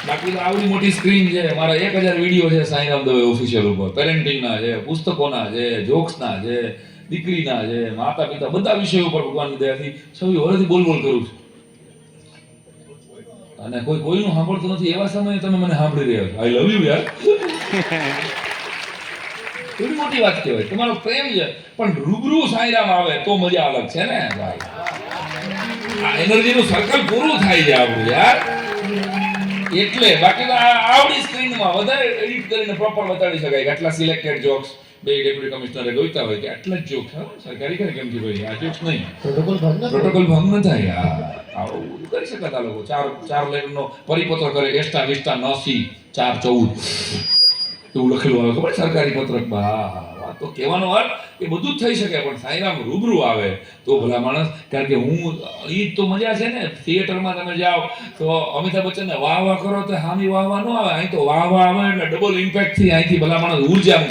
બાકી તો આવડી મોટી સ્ક્રીન છે, મારા 1000 વિડીયો છે સાંઈરામ દવે ઓફિશિયલ ઉપર, પેરેન્ટિંગના છે, પુસ્તકોના છે, જોક્સના છે, દીકરીના છે, માતા પિતા બધા વિષયો ઉપર ભગવાનની દયાથી 26 વર્ષથી બોલ કરું છું. અને કોઈનું સાંભળતું નથી એવા સમયે તમે મને સાંભળી રહ્યા છો. આઈ લવ યુ યાર. એવી મોટી વાત કહેવાય, તમારો પ્રેમ છે. પણ રૂબરૂ સાંઈરામ આવે તો મજા અલગ છે ને ભાઈ. આ એનર્જીનું સર્કલ પૂરું થાય છે આપણું યાર. એટલે બાકી તો આવડી સ્ક્રીનમાં વધારે એડિટ કરીને પ્રોપર બતાડી શકાય કે આટલા સિલેક્ટેડ જોક્સ બે ડેપ્યુટી કમિશનરે ગોઈતા હોય કે આટલા જ જોક્સ. સરકારી કરે કેમ છે ભાઈ, આ જોક્સ નહીં, પ્રોટોકોલ ભંગ ન થાય. આવું કરી શકાતા લોકો. ચાર લાઈનનો પરિપત્ર કરે, એસ્ટા વિસ્ટા નસી 414 એવું લખેલું આવે ખબર સરકારી પત્રકમાં. તો કહેવાનો અર્થ એ બધું જ થઈ શકે, પણ સાંઈરામ રૂબરૂ આવે તો ભલા માણસ. કારણ કે ઈ તો મજા છે ને, થિયેટરમાં તમે જાઓ તો અમિતાભ બચ્ચનને વાહ વાહ કરો તો હામી વાહ વાહ ન આવે, અહીં તો વાહ વાહ આવે એટલે ડબલ ઇમ્પેક્ટ થી અહીંથી ભલા માણસ ઉર્જા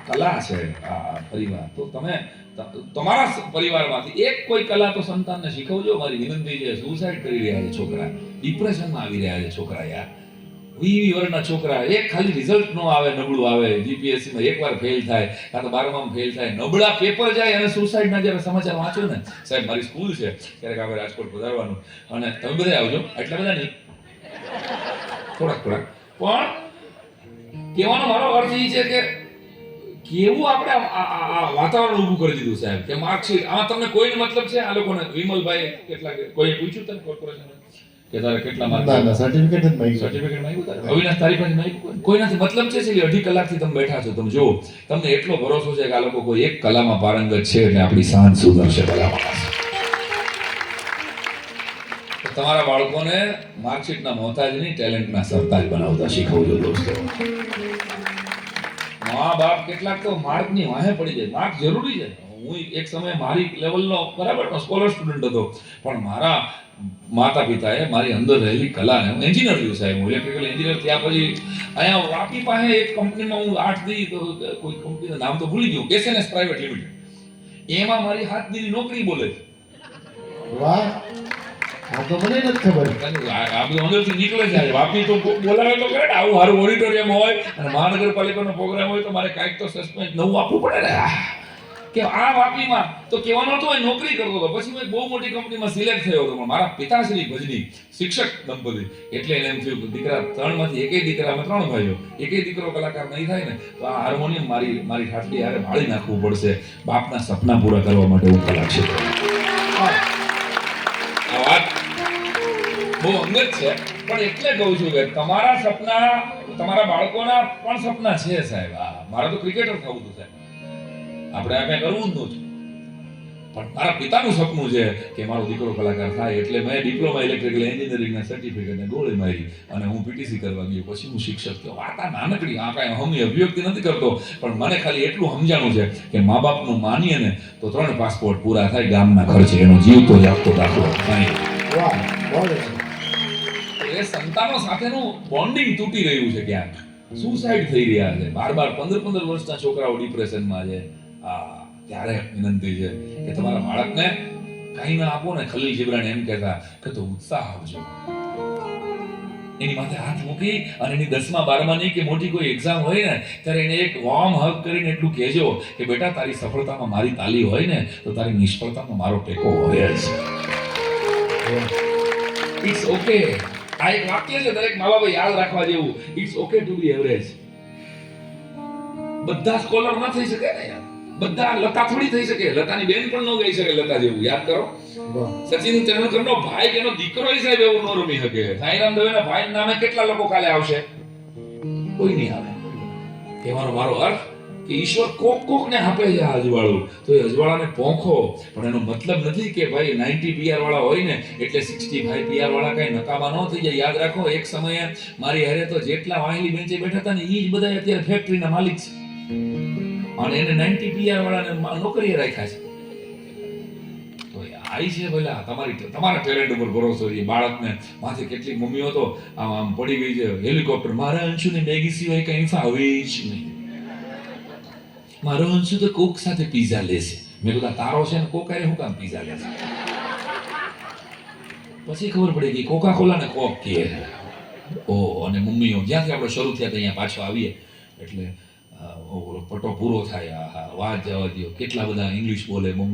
કલા છે આ પરિવાર. તો તમે તમારા પરિવારમાંથી એક કોઈ કલા તો સંતાનને શીખવજો. મારી વિનંતી છે. સુસાઇડ કરી રહ્યા છે છોકરા, ડિપ્રેશનમાં આવી રહ્યા છે છોકરા યાર. 20 વર્ષના છોકરા, એક ખાલી રિઝલ્ટ નો આવે, નબળું આવે, જીપીએસસીમાં એકવાર ફેલ થાય, કાં તો 12માં ફેલ થાય, નબળા પેપર જાય અને સુસાઇડના જ્યારે સમાચાર વાંચો ને, સાહેબ મારી સ્કૂલ છે ક્યારેક આપણે રાજકોટ પધારવાનું, અને તમે બધા આવજો, એટલા બધા નહીં, થોડાક પણ કહેવાનો મારો અર્થ એ છે કે કેવું આપણે આ વાતાવરણ ઊભું કરી દીધું સાહેબ કે માર્કશીટ. આમાં તમને કોઈને મતલબ છે આ લોકોને? વિમલભાઈ કેટલા, કોઈ પૂછ્યું તમે કોર્પોરેશન કે તારે કેટલા માર્ક? ના, સર્ટિફિકેટ જ માંગ્યું. સર્ટિફિકેટ માંગ્યું તારે? અવિનાશ તારી પાસે માંગ્યું? કોઈ નથી. મતલબ છે 2.5 કલાકથી તમે બેઠા છો, તમે જો, તમને એટલો ભરોસો છે કે આ લોકો કોઈ એક કલામાં પારંગત છે એટલે આપણી સાંજ સુધરશે ભલા માણસ. તમારા બાળકોને માર્કશીટના મોહતાજ નહીં, ટેલેન્ટના સરતાજ બનાવતા શીખવજો દોસ્તો. મા બાપ કેટલાક તો માર્કની વાહે પડી જાય. માર્ક જરૂરી છે. હું એક સમયે મારી લેવલનો બરાબર સ્કોલર સ્ટુડન્ટ હતો, પણ મારા માતા પિતાએ મારી અંદર રહેલી કલાને, હું એન્જિનિયર છું સાહેબ, હું ઇલેક્ટ્રિકલ એન્જિનિયર થયા પછી અહીંયા વાપી પાસે એક કંપનીમાં હું 8 દી, કોઈ કંપનીનું નામ તો ભૂલી ગયું, એસએનએસ પ્રાઇવેટ લિમિટેડ, એમાં મારી 7 દીની નોકરી બોલે છે. વાહ, આ તો મને નથી ખબર. આ બધું અંદરથી નીકળે છે. વાપી તો બોલાવે તો કરે ને, આવું સારું ઓડિટોરિયમ હોય અને મહાનગરપાલિકાનો પ્રોગ્રામ હોય તો મારે કાંઈક તો સસ્પેન્સ નવું આપવું પડે ને. કે આ વાપીમાં તો કહેવાનો તો નોકરી કરતો હતો, પછી હું બહુ મોટી કંપનીમાં સિલેક્ટ થયો હતો. મારા પિતાશ્રી ભજની શિક્ષક દંપતી, એટલે એને એમ થયું કે દીકરા 3 માંથી એકેય દીકરા, અમે 3 ભાઈઓ, એકેય દીકરો કલાકાર નહીં થાય ને તો આ હાર્મોનિયમ મારી ઠાઠડી હારે ભાળી નાખવું પડશે. બાપના સપના પૂરા કરવા માટે હું કલા છે. આ વાત બહુ અંગત છે, પણ એટલે કહું છું કે તમારા સપના, તમારા બાળકોના પણ સપના છે સાહેબ. મારા તો ક્રિકેટર થવું હતું સાહેબ, આપણે આ કઈ કરવું જ નહોતું, પણ મારા પિતાનું સપનું છે કે મારો દીકરો કલાકાર થાય. એટલે મેં ડિપ્લોમા ઇલેક્ટ્રિકલ એન્જિનિયરિંગના સર્ટિફિકેટને ગોળી મારી અને હું પીટીસી કરવા ગયો. પછી હું શિક્ષક થયો. આ નાનકડી, આ કાંઈ હમી અભિવ્યક્તિ નથી કરતો, પણ મને ખાલી એટલું સમજાણું છે કે મા બાપનું માનીએ ને તો 3 પાસપોર્ટ પૂરા થાય ગામના ખર્ચે. એનો જીવ તો જાગતો દાખલો થાય. એ સંતાનો સાથેનું બોન્ડિંગ તૂટી રહ્યું છે ક્યાંક. સુસાઇડ થઈ રહ્યા છે. 12-15 વર્ષના છોકરાઓ ડિપ્રેશનમાં છે. ત્યારે વિનંતી છે કે તમારા બાળકને કંઈ ના આપો ને. ખલીલ જીબ્રાન એમ કહેતા કે તો ઉત્સાહ આપજો, એની માથે હાથ મૂકી અને એની 10મા 12માની કે મોટી કોઈ એક્ઝામ હોય ને ત્યારે એને એક વોર્મ હગ કરીને એટલું કહેજો કે બેટા તારી સફળતામાં મારી તાલી હોય ને તો તારી નિષ્ફળતામાં મારો ટેકો હોય જ. It's okay. આ એક વાક્ય છે દરેક મા બાપે યાદ રાખવા જેવું. It's okay to be average. બધા સ્કોલર ન થઈ શકે ને યાર, બધા લતા થોડી થઈ શકે. લતાની બેન પણ ન ગઈ શકે લતા જેવું. યાદ કરો, સચિન તેંડુલકરનો ભાઈ કે એનો દીકરો સાહેબ એવું ન રમી શકે. સાંઈરામ દવેના ભાઈ નામે કેટલા લોકો કાલે આવશે? કોઈ નહીં આવે. કહેવાનો મારો અર્થ કે ઈશ્વર કોકને આપે છે અજવાળું, તો એ અજવાળાને પોંખો. પણ એનો મતલબ નથી કે ભાઈ 90 પીઆર વાળા હોય ને એટલે 65 પીઆર વાળા કઈ નકામા ન થઈ જાય. યાદ રાખો, એક સમયે મારી હારે તો જેટલા વાહિલી બેન્ચે બેઠા હતા ને એ જ બધા અત્યારે ફેક્ટરીના માલિક છે, અને એને 90 પીઆર વાળાને નોકરીએ રાખ્યા છે. તો આઈ છે ભલા તમારા ટેલેન્ટ ઉપર ભરોસો છે. બાળકને માથે કેટલી મમ્મીઓ તો આમ પડી ગઈ છે હેલિકોપ્ટર, મારા અંશુને મેગી સિવાય કઈ ફાવે જ નહીં, મારો અંશુ તો કોક સાથે પીઝા લેશે. મેં કીધું તારો છે ને કોક આરે હું કામ પીઝા લેશે? પછી ખબર પડી કે કોકા કોલા ને કોક કહે. ઓ અને મમ્મીઓ જ્યાંથી આપણે શરૂ થયા ત્યાં પાછો આવીએ એટલે ઓલો પટો પૂરો થાય. આ વાત જવા દો, કેટલા બધા ઇંગ્લિશ બોલે મમ્મી.